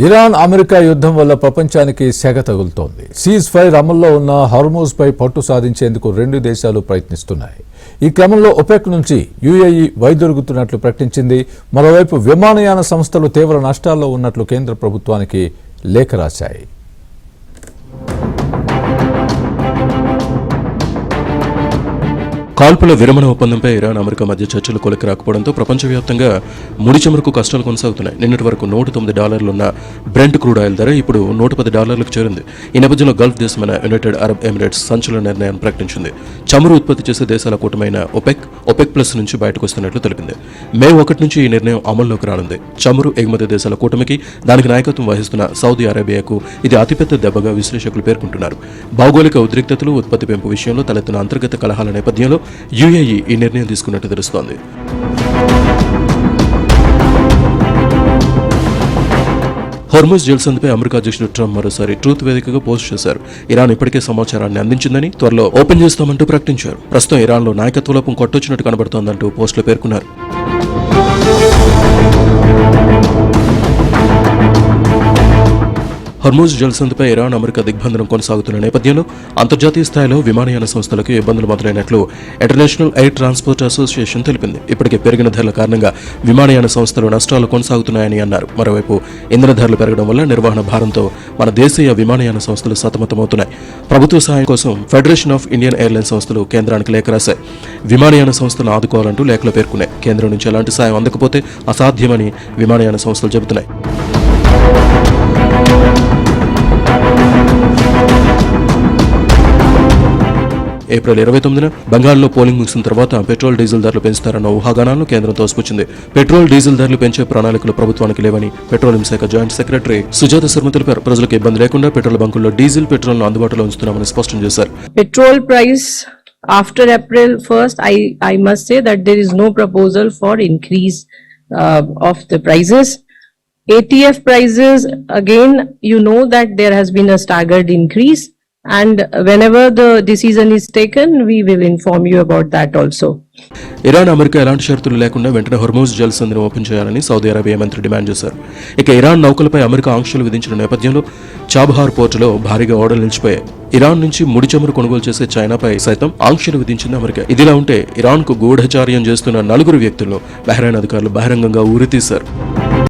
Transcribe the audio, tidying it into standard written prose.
Iran America యుద్ధం వల్ల ప్రపంచానికి సెగ తగులుతోంది. సీజ్ ఫైర్ అమల్లో ఉన్న హార్మూజ్ పై పట్టు సాధించేందుకు రెండు దేశాలు ప్రయత్నిస్తున్నాయి. ఈ క్రమంలో ఒపెక్ నుంచి యుఏఈ వైదొలుగుతున్నట్లు ప్రకటించింది. మరోవైపు విమానయాన సంస్థలు తీవ్ర నష్టాల్లో ఉన్నట్లు కేంద్ర ప్రభుత్వానికి లేఖ రాశాయి. కాల్పుల విరమణ ఒప్పందంపై ఇరాన్ అమెరికా మధ్య చర్చలు కొలికి రాకపోవడంతో ప్రపంచవ్యాప్తంగా ముడి చమురుకు కష్టాలు కొనసాగుతున్నాయి. నిన్నటి వరకు $109 ఉన్న బ్రెంట్ క్రూడ్ ఆయిల్ ధర ఇప్పుడు $110కు చేరింది. ఈ నేపథ్యంలో గల్ఫ్ దేశమైన యునైటెడ్ అరబ్ ఎమిరేట్స్ సంచలన నిర్ణయాన్ని ప్రకటించింది. చమురు ఉత్పత్తి చేసే దేశాల కూటమైన ఒపెక్ ప్లస్ నుంచి బయటకు వస్తున్నట్లు తెలిపింది. మే 1 నుంచి ఈ నిర్ణయం అమల్లోకి రానుంది. చమురు ఎగుమతి దేశాల కూటమికి దానికి నాయకత్వం వహిస్తున్న సౌదీ అరేబియాకు ఇది అతిపెద్ద దెబ్బగా విశ్లేషకులు పేర్కొంటున్నారు. భౌగోళిక ఉద్రిక్తతలు, ఉత్పత్తి పెంపు విషయంలో తలెత్తిన అంతర్గత కలహాల నేపథ్యంలో యుఏఈ ఈ నిర్ణయం తీసుకున్నట్టు తెలుస్తోంది. హోర్ముజ్ జలసంధిపై అమెరికా అధ్యక్షుడు ట్రంప్ మరోసారి ట్రూత్ వేదికగా పోస్ట్ చేశారు. ఇరాన్ ఇప్పటికే సమాచారాన్ని అందించిందని, త్వరలో ఓపెన్ చేస్తామంటూ ప్రకటించారు. ప్రస్తుతం ఇరాన్లో నాయకత్వ లోపం కొట్టొచ్చినట్టు కనబడుతోందంటూ పోస్టులో పేర్కొన్నారు. హర్మూజ్ జలసంధిపై ఇరాన్ అమెరికా దిగ్బంధనం కొనసాగుతున్న నేపథ్యంలో అంతర్జాతీయ స్థాయిలో విమానయాన సంస్థలకు ఇబ్బందులు మొదలైనట్లు ఇంటర్నేషనల్ ఎయిర్ ట్రాన్స్పోర్ట్ అసోసియేషన్ తెలిపింది. ఇప్పటికే పెరిగిన ధరల కారణంగా విమానయాన సంస్థలు నష్టాలు కొనసాగుతున్నాయని అన్నారు. మరోవైపు ఇంధన ధరలు పెరగడం వల్ల నిర్వహణ భారంతో మన దేశీయ విమానయాన సంస్థలు సతమతమవుతున్నాయి. ప్రభుత్వ సహాయం కోసం ఫెడరేషన్ ఆఫ్ ఇండియన్ ఎయిర్లైన్స్ సంస్థలు కేంద్రానికి లేఖ రాశాయి. విమానయాన సంస్థలను ఆదుకోవాలంటూ లేఖలో పేర్కొన్నాయి. కేంద్రం నుంచి ఎలాంటి సాయం అందకపోతే అసాధ్యమని విమానయాన సంస్థలు చెబుతున్నాయి. ఏప్రిల్ 29న బంగాల్లో పోలింగ్ ముగిసిన తర్వాత పెట్రోల్ డీజిల్ ధరలు పెంచుతారన్న ఊహాగానాలను కేంద్రం తోసిపుచ్చింది. పెట్రోల్ డీజిల్ ధరలు పెంచే ప్రణాళికలు ప్రభుత్వానికి లేవని పెట్రోలియం శాఖ జాయింట్ సెక్రటరీ సుజాత శర్మ తెలిపారు. ప్రజలకు ఇబ్బంది లేకుండా పెట్రోల్ బంకుల్లో డీజిల్, పెట్రోల్ ను అందుబాటులో ఉంచుతున్నామని స్పష్టం చేశారు. Petrol price after April 1st, I must say that there is no proposal for increase of the prices. ATF prices, again, you know that there has been a staggered increase. And whenever the decision is taken, we will inform you about that also. Iran America ఎలాంటి షరతులు లేకుండా వెంటనే Hormuz జలసంధిని open చేయాలని Saudi Arabia మంత్రి demand చేశారు. ఇక Iran నౌకలపై America ఆంక్షలు విధించిన నేపథ్యంలో చాబహార్ పోర్టులో భారీగా ఓడలు నిలిచిపోయాయి. ఇరాన్ నుంచి ముడి చమురు కొనుగోలు చేసే చైనాపై సైతం ఆంక్షలు విధించింది అమెరికా. ఇదిలా ఉంటే ఇరాన్ కు గూఢచార్యం చేస్తున్న 4 వ్యక్తులను బహ్రెయిన్ అధికారులు బహిరంగంగా ఉరితీశారు.